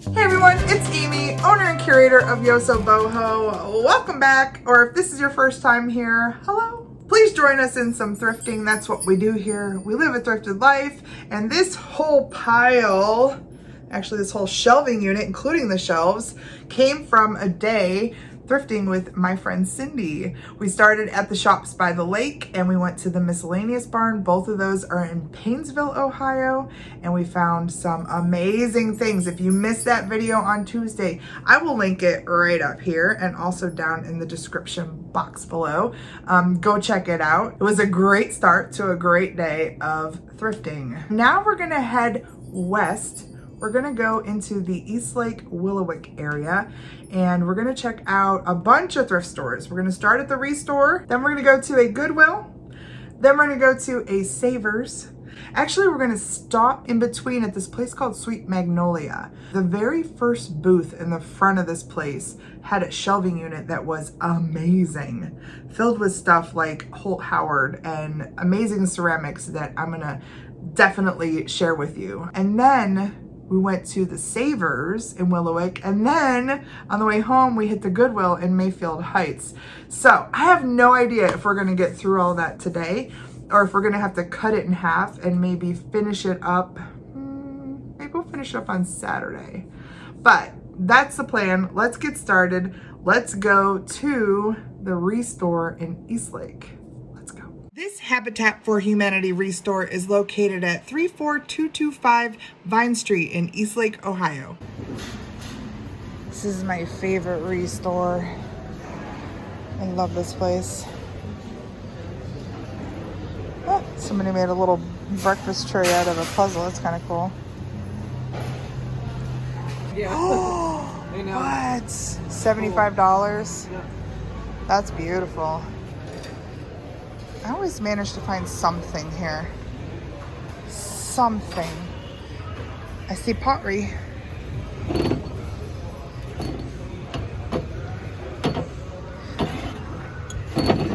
Hey everyone, it's Amy, owner and curator of YosoBoho. Welcome back, or if this is your first time here, hello. Please join us in some thrifting. That's what we do here. We live a thrifted life, and this whole pile, actually this whole shelving unit, including the shelves, came from a day thrifting with my friend Cindy. We started at the shops by the lake and we went to the miscellaneous barn. Both of those are in Painesville, Ohio, and we found some amazing things. If you missed that video on Tuesday, I will link it right up here and also down in the description box below. Go check it out. It was a great start to a great day of thrifting. Now we're gonna head west. We're gonna go into the Eastlake, Willowick area, and we're gonna check out a bunch of thrift stores. We're gonna start at the Restore, then we're gonna go to a Goodwill, then we're gonna go to a Savers. Actually, we're gonna stop in between at this place called Sweet Magnolia. The very first booth in the front of this place had a shelving unit that was amazing, filled with stuff like Holt Howard and amazing ceramics that I'm gonna definitely share with you. And then we went to the Savers in Willowick, and then on the way home, we hit the Goodwill in Mayfield Heights. So I have no idea if we're gonna get through all that today, or if we're gonna have to cut it in half and maybe finish it up. Maybe we'll finish it up on Saturday. But that's the plan. Let's get started. Let's go to the Restore in Eastlake. This Habitat for Humanity Restore is located at 34225 Vine Street in Eastlake, Ohio. This is my favorite Restore. I love this place. Oh, somebody made a little breakfast tray out of a puzzle. That's kind of cool. Yeah. Oh, I know. what? $75? Yeah. That's beautiful. I always manage to find something here. Something. I see pottery. I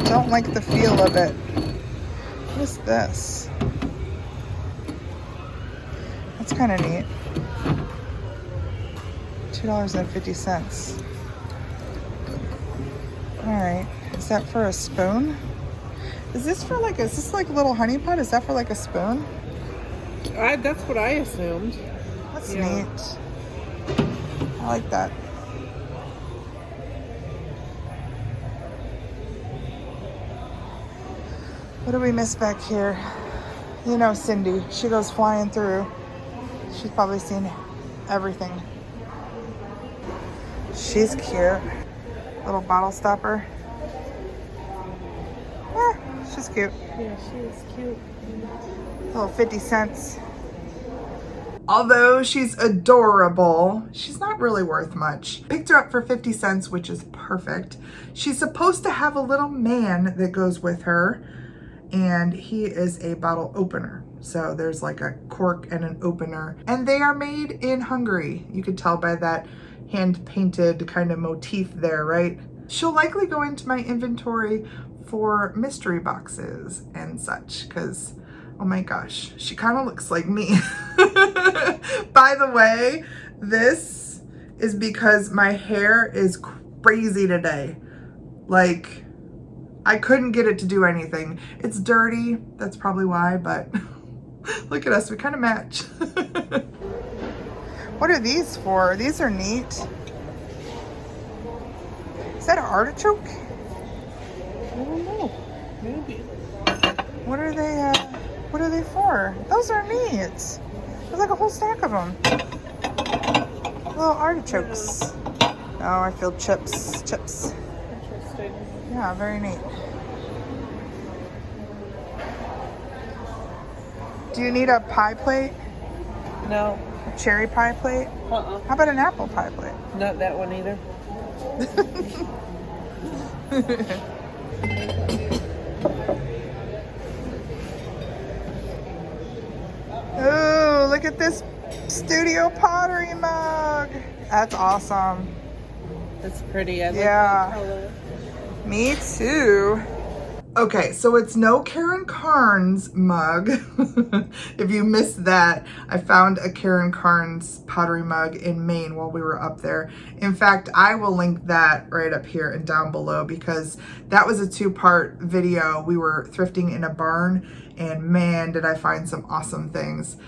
don't like the feel of it. What is this? That's kind of neat. $2.50. All right. Is that for a spoon? Is this for like, is this like a little honey pot? Is that for like a spoon? That's what I assumed. That's neat. I like that. What do we miss back here? You know Cindy, she goes flying through. She's probably seen everything. She's cute. Little bottle stopper. She's cute. Yeah, she is cute. Little 50 cents. Although she's adorable, she's not really worth much. Picked her up for 50 cents, which is perfect. She's supposed to have a little man that goes with her, and he is a bottle opener. So there's like a cork and an opener, and they are made in Hungary. You could tell by that hand-painted kind of motif there, right? She'll likely go into my inventory for mystery boxes and such, because oh my gosh, she kind of looks like me. By the way, this is because my hair is crazy today. Like, I couldn't get it to do anything. It's dirty, that's probably why, but look at us, we kind of match. What are these for? These are neat. Is that an artichoke? I don't know. Maybe. What are they for? Those are neat. There's like a whole stack of them. Little artichokes. Oh, I feel chips. Interesting. Yeah, very neat. Do you need a pie plate? No. A cherry pie plate? Uh-uh. How about an apple pie plate? Not that one either. Oh, look at this studio pottery mug. That's awesome. It's pretty. I like Yeah. that color. Me too. Okay, so it's no Karen Carnes mug. If you missed that, I found a Karen Carnes pottery mug in Maine while we were up there. In fact, I will link that right up here and down below because that was a two-part video. We were thrifting in a barn and man, did I find some awesome things.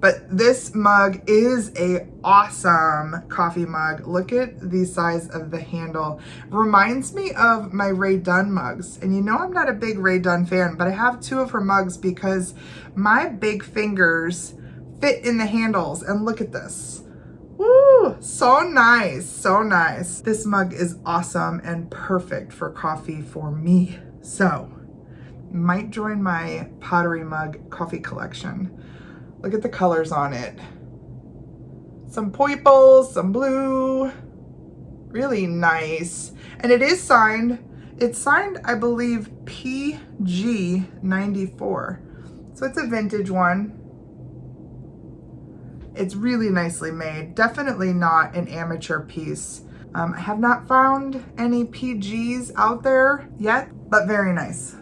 But this mug is a awesome coffee mug. Look at the size of the handle. Reminds me of my Rae Dunn mugs. And you know I'm not a big Rae Dunn fan, but I have two of her mugs because my big fingers fit in the handles. And look at this. Woo! So nice, so nice. This mug is awesome and perfect for coffee for me. So, might join my pottery mug coffee collection. Look at the colors on it. Some purple, some blue. Really nice. And it is signed. It's signed, I believe, PG94. So it's a vintage one. It's really nicely made. Definitely not an amateur piece. I have not found any PGs out there yet, but very nice.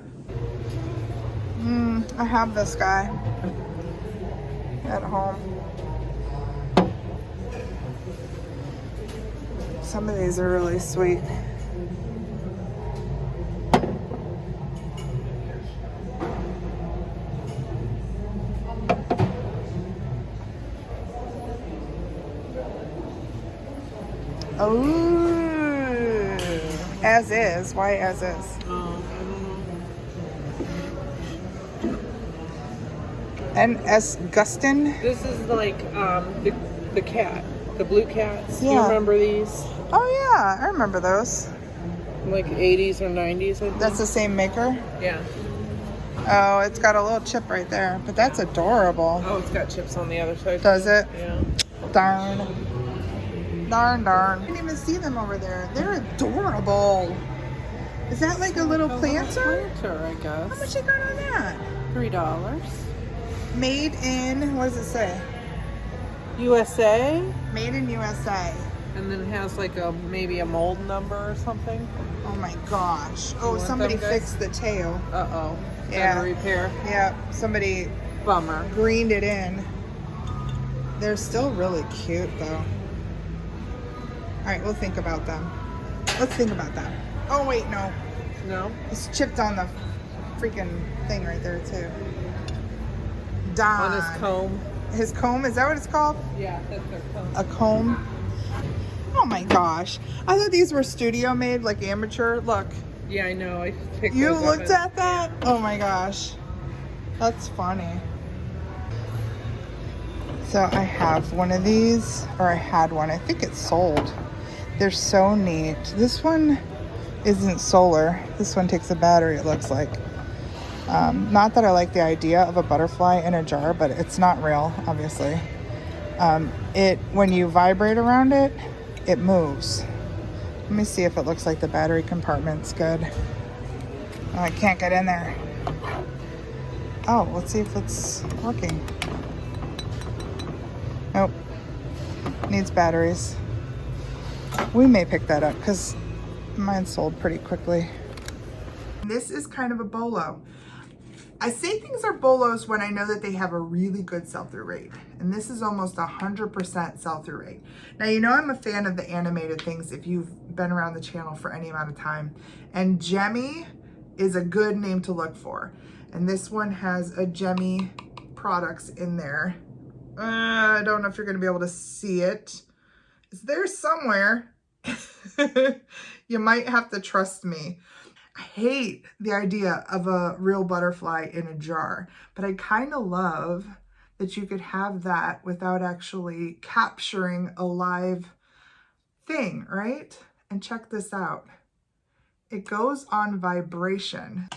I have this guy at home. Some of these are really sweet. Oh, as is. Why as is? N.S. Gustin. This is like the cat, the blue cats. Yeah. You remember these? Oh yeah, I remember those. Like 80s or 90s, I think. That's the same maker? Yeah. Oh, it's got a little chip right there, but that's adorable. Oh, it's got chips on the other side. Does it? Yeah. Darn. Darn, darn. I didn't even see them over there. They're adorable. Is that like a little planter? Planter, I guess. How much you got on that? $3. Made in, what does it say? USA. Made in USA. And then it has like maybe a mold number or something. Oh my gosh. Oh, want somebody them, guys? fixed the tail. Uh-oh. Yeah. Repair. Yeah, somebody Bummer. greened it in. They're still really cute though. All right, we'll think about them. Let's think about that. Oh wait, no. No? It's chipped on the freaking thing right there too. Don. On his comb. His comb, is that what it's called? Yeah, that's their comb. A comb? Oh my gosh. I thought these were studio made, like amateur. Look. Yeah, I know. I picked You those up looked at that? Oh my gosh. That's funny. So I have one of these, or I had one. I think it's sold. They're so neat. This one isn't solar. This one takes a battery, it looks like. Not that I like the idea of a butterfly in a jar, but it's not real, obviously. When you vibrate around it, it moves. Let me see if it looks like the battery compartment's good. Oh, I can't get in there. Oh, let's see if it's working. Nope. Needs batteries. We may pick that up because mine sold pretty quickly. This is kind of a bolo. I say things are bolos when I know that they have a really good sell-through rate. And this is almost 100% sell-through rate. Now, you know I'm a fan of the animated things if you've been around the channel for any amount of time. And Gemmy is a good name to look for. And this one has a Gemmy products in there. I don't know if you're going to be able to see it. It's there somewhere. You might have to trust me. I hate the idea of a real butterfly in a jar, but I kind of love that you could have that without actually capturing a live thing, right? And check this out. It goes on vibration.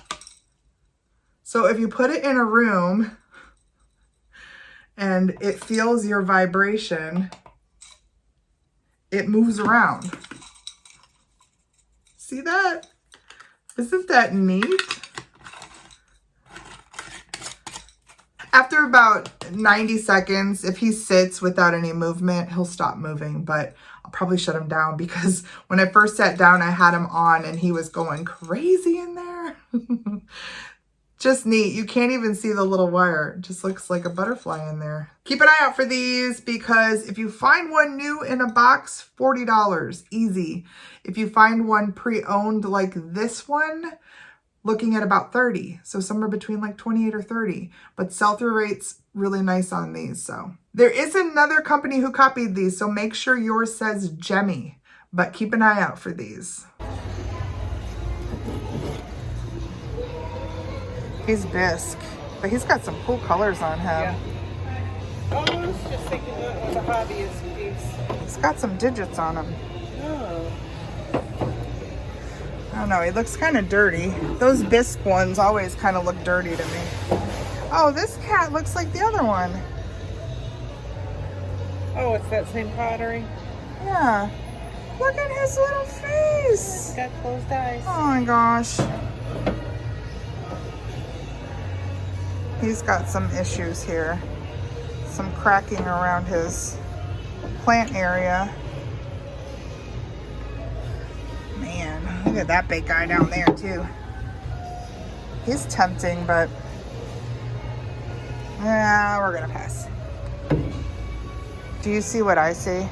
So if you put it in a room and it feels your vibration, it moves around. See that? Isn't that neat? After about 90 seconds, if he sits without any movement, he'll stop moving, but I'll probably shut him down because when I first sat down, I had him on and he was going crazy in there. Just neat. You can't even see the little wire. It just looks like a butterfly in there. Keep an eye out for these because if you find one new in a box, $40, easy. If you find one pre-owned like this one, looking at about 30. So somewhere between like 28 or 30. But sell-through rate's really nice on these. So there is another company who copied these. So make sure yours says Jemmy. But keep an eye out for these. He's bisque, but he's got some cool colors on him. Yeah. Oh, I was just thinking that was a hobbyist piece. He's got some digits on him. Oh. I don't know, he looks kind of dirty. Those bisque ones always kind of look dirty to me. Oh, this cat looks like the other one. Oh, it's that same pottery? Yeah. Look at his little face. He's got closed eyes. Oh my gosh. He's got some issues here. Some cracking around his plant area. Man, look at that big guy down there too. He's tempting, but yeah, we're gonna pass. Do you see what I see?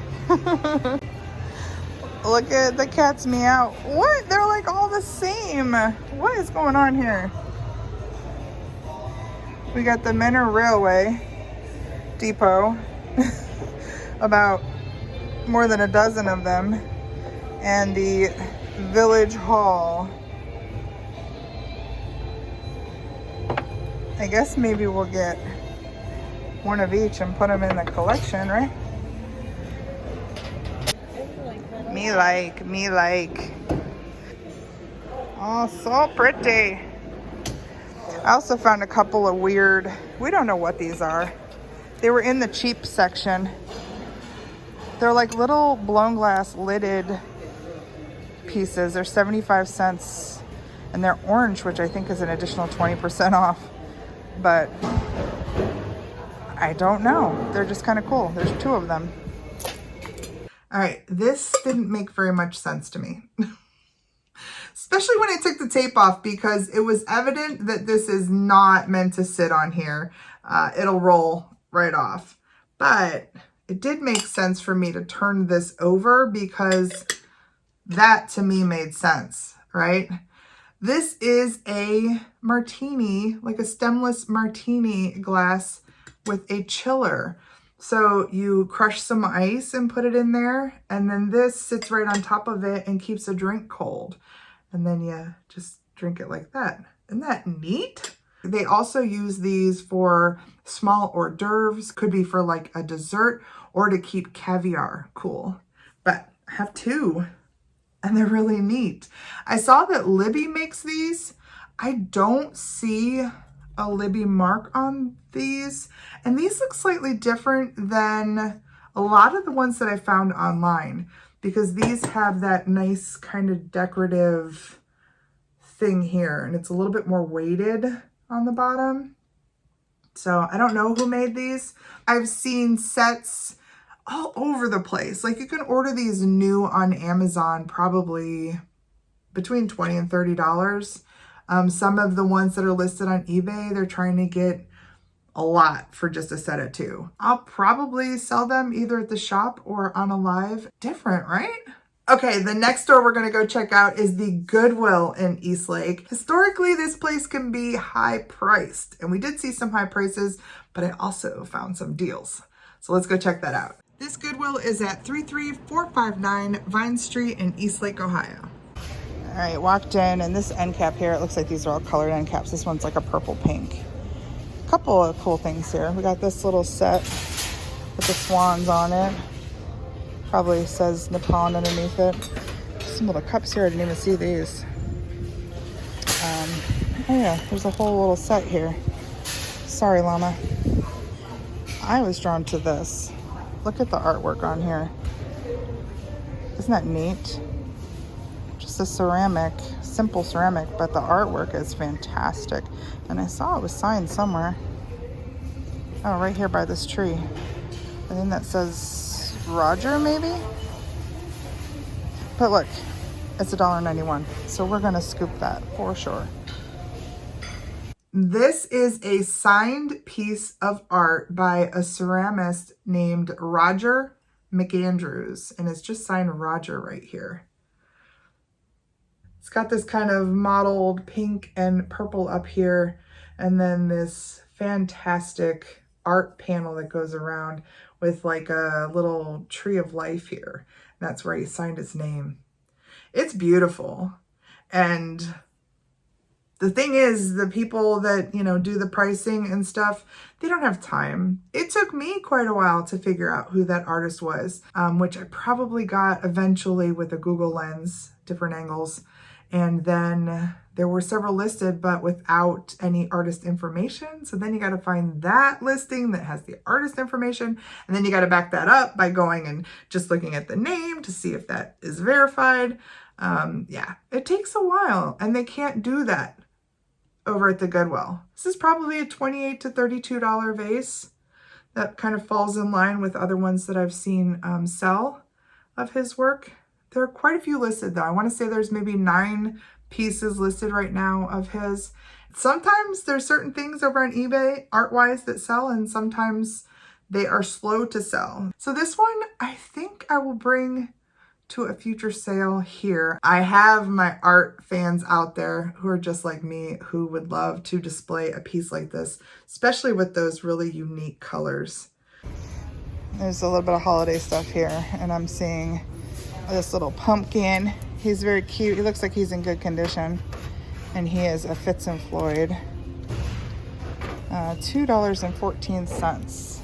Look at the cat's meow. What? They're like all the same. What is going on here? We got the Menor Railway Depot, about more than a dozen of them, and the Village Hall. I guess maybe we'll get one of each and put them in the collection, right? Me like. Oh, so pretty. I also found a couple of weird, we don't know what these are. They were in the cheap section. They're like little blown glass lidded pieces. They're 75 cents and they're orange, which I think is an additional 20% off. But I don't know. They're just kind of cool. There's two of them. All right, this didn't make very much sense to me. Especially when I took the tape off because it was evident that this is not meant to sit on here. It'll roll right off. But it did make sense for me to turn this over because that to me made sense, right? This is a martini, like a stemless martini glass with a chiller. So you crush some ice and put it in there, and then this sits right on top of it and keeps a drink cold. And then you just drink it like that. Isn't that neat? They also use these for small hors d'oeuvres. Could be for like a dessert or to keep caviar cool. But I have two and they're really neat. I saw that Libby makes these. I don't see a Libby mark on these. And these look slightly different than a lot of the ones that I found online, because these have that nice kind of decorative thing here, and it's a little bit more weighted on the bottom. So I don't know who made these. I've seen sets all over the place. Like you can order these new on Amazon, probably between $20 and $30. Some of the ones that are listed on eBay, they're trying to get a lot for just a set of two. I'll probably sell them either at the shop or on a live. Different, right? Okay, the next store we're gonna go check out is the Goodwill in Eastlake. Historically, this place can be high priced, and we did see some high prices, but I also found some deals. So let's go check that out. This Goodwill is at 33459 Vine Street in Eastlake, Ohio. All right, walked in, and this end cap here, it looks like these are all colored end caps. This one's like a purple pink. Couple of cool things here. We got this little set with the swans on it. Probably says Nippon underneath it. Some little cups here. I didn't even see these. Oh yeah, there's a whole little set here. Sorry, llama. I was drawn to this. Look at the artwork on here. Isn't that neat? Just a ceramic, simple ceramic, but the artwork is fantastic. And I saw it was signed somewhere. Oh, right here by this tree. I think that says Roger, maybe? But look, it's $1.91. So we're gonna scoop that for sure. This is a signed piece of art by a ceramist named Roger McAndrews, and it's just signed Roger right here. It's got this kind of mottled pink and purple up here, and then this fantastic art panel that goes around with like a little tree of life here. That's where he signed his name. It's beautiful. And the thing is, the people that, you know, do the pricing and stuff, they don't have time. It took me quite a while to figure out who that artist was, which I probably got eventually with a Google lens, different angles. And then there were several listed, but without any artist information. So then you got to find that listing that has the artist information. And then you got to back that up by going and just looking at the name to see if that is verified. Yeah, it takes a while, and they can't do that over at the Goodwill. This is probably a $28 to $32 vase. That kind of falls in line with other ones that I've seen sell of his work. There are quite a few listed though. I want to say there's maybe 9 pieces listed right now of his. Sometimes there's certain things over on eBay art-wise that sell, and sometimes they are slow to sell. So this one, I think I will bring to a future sale here. I have my art fans out there who are just like me, who would love to display a piece like this, especially with those really unique colors. There's a little bit of holiday stuff here, and I'm seeing this little pumpkin. He's very cute. He looks like he's in good condition, and he is a Fitz and Floyd. $2.14.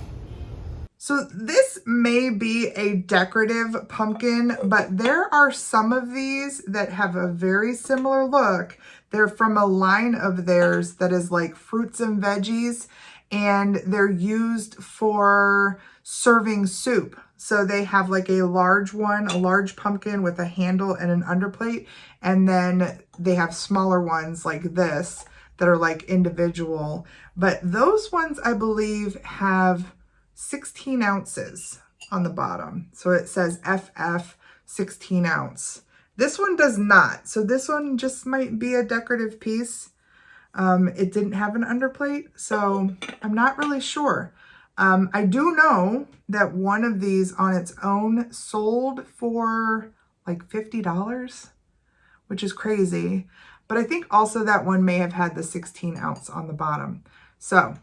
So this may be a decorative pumpkin, but there are some of these that have a very similar look. They're from a line of theirs that is like fruits and veggies, and they're used for serving soup. So they have like a large one, a large pumpkin with a handle and an underplate, and then they have smaller ones like this that are like individual. But those ones, I believe, have 16 ounces on the bottom. So it says FF 16 ounce. This one does not. So this one just might be a decorative piece. It didn't have an underplate, so I'm not really sure. I do know that one of these on its own sold for like $50, which is crazy. But I think also that one may have had the 16 ounce on the bottom. So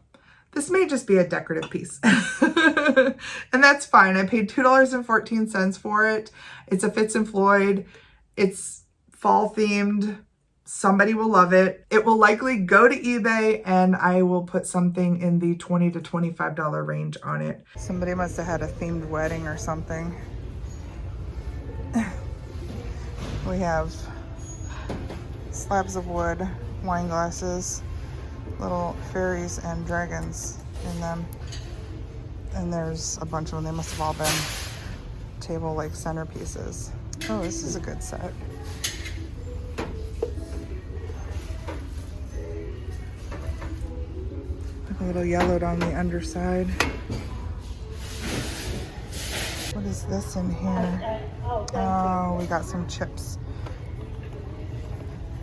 this may just be a decorative piece. And that's fine. I paid $2.14 for it. It's a Fitz and Floyd. It's fall themed. Somebody will love it. It will likely go to eBay, and I will put something in the $20 to $25 range on it. Somebody must have had a themed wedding or something. We have slabs of wood, wine glasses, little fairies and dragons in them. And there's a bunch of them. They must have all been table like centerpieces. Oh, this is a good set. A little yellowed on the underside. What is this in here? Oh, we got some chips.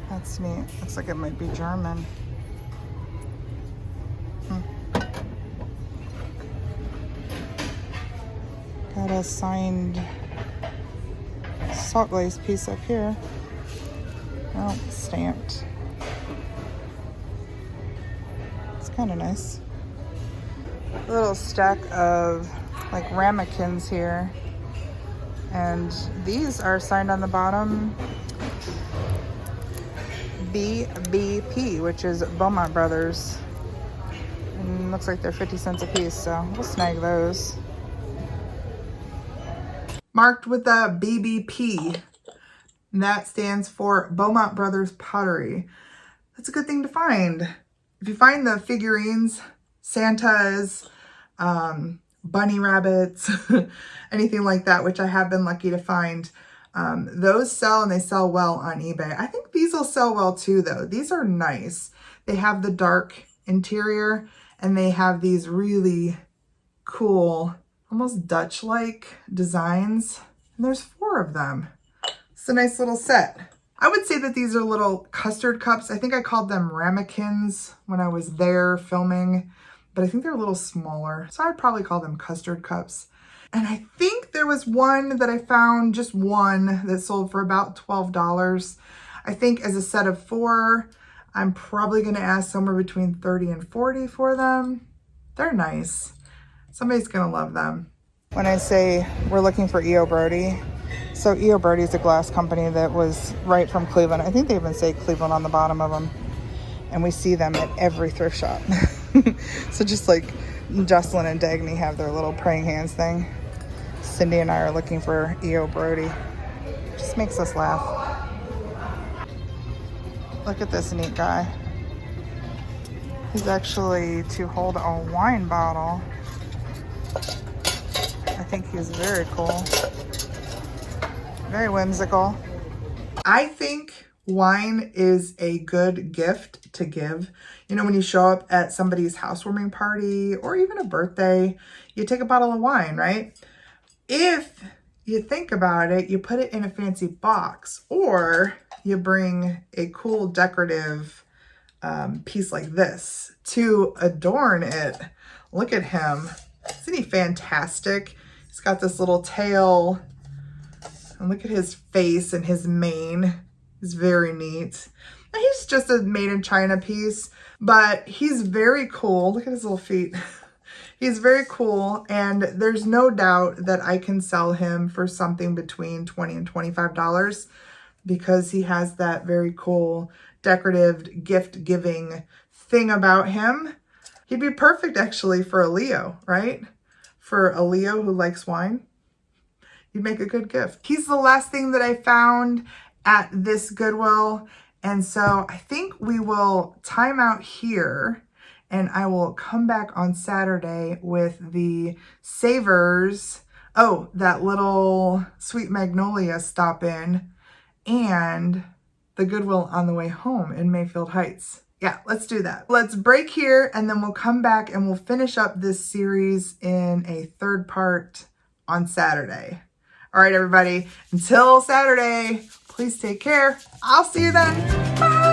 That's neat. Looks like it might be German. Got a signed salt glaze piece up here. Oh, stamped. It's kind of nice. A little stack of like ramekins here. And these are signed on the bottom BBP, which is Beaumont Brothers. And looks like they're 50 cents a piece, so we'll snag those. Marked with a BBP. And that stands for Beaumont Brothers Pottery. That's a good thing to find. If you find the figurines, Santas, bunny rabbits, anything like that, which I have been lucky to find, those sell, and they sell well on eBay. I think these will sell well too, though. These are nice. They have the dark interior, and they have these really cool, almost Dutch-like designs. And there's 4 of them. It's a nice little set. I would say that these are little custard cups. I think I called them ramekins when I was there filming, but I think they're a little smaller. So I'd probably call them custard cups. And I think there was one that I found, just one, that sold for about $12. I think as a set of 4, I'm probably gonna ask somewhere between 30 and 40 for them. They're nice. Somebody's gonna love them. When I say we're looking for E.O. Brody, so E.O. Brody is a glass company that was right from Cleveland. I think they even say Cleveland on the bottom of them. And we see them at every thrift shop. So just like Jocelyn and Dagny have their little praying hands thing, Cindy and I are looking for E.O. Brody. Just makes us laugh. Look at this neat guy. He's actually to hold a wine bottle. I think he's very cool. Very whimsical. I think wine is a good gift to give. You know, when you show up at somebody's housewarming party or even a birthday, you take a bottle of wine, right? If you think about it, you put it in a fancy box, or you bring a cool decorative piece like this to adorn it. Look at him. Isn't he fantastic? He's got this little tail. And look at his face and his mane. He's very neat. And he's just a made in China piece, but he's very cool. Look at his little feet. He's very cool, and there's no doubt that I can sell him for something between $20 and $25 because he has that very cool decorative gift giving thing about him. He'd be perfect actually for a Leo, right? For a Leo who likes wine. You'd make a good gift. He's the last thing that I found at this Goodwill. And so I think we will time out here and I will come back on Saturday with the Savers. Oh, that little Sweet Magnolia stop in and the Goodwill on the way home in Mayfield Heights. Yeah, let's do that. Let's break here and then we'll come back and we'll finish up this series in a 3rd part on Saturday. All right, everybody, until Saturday, please take care. I'll see you then. Bye.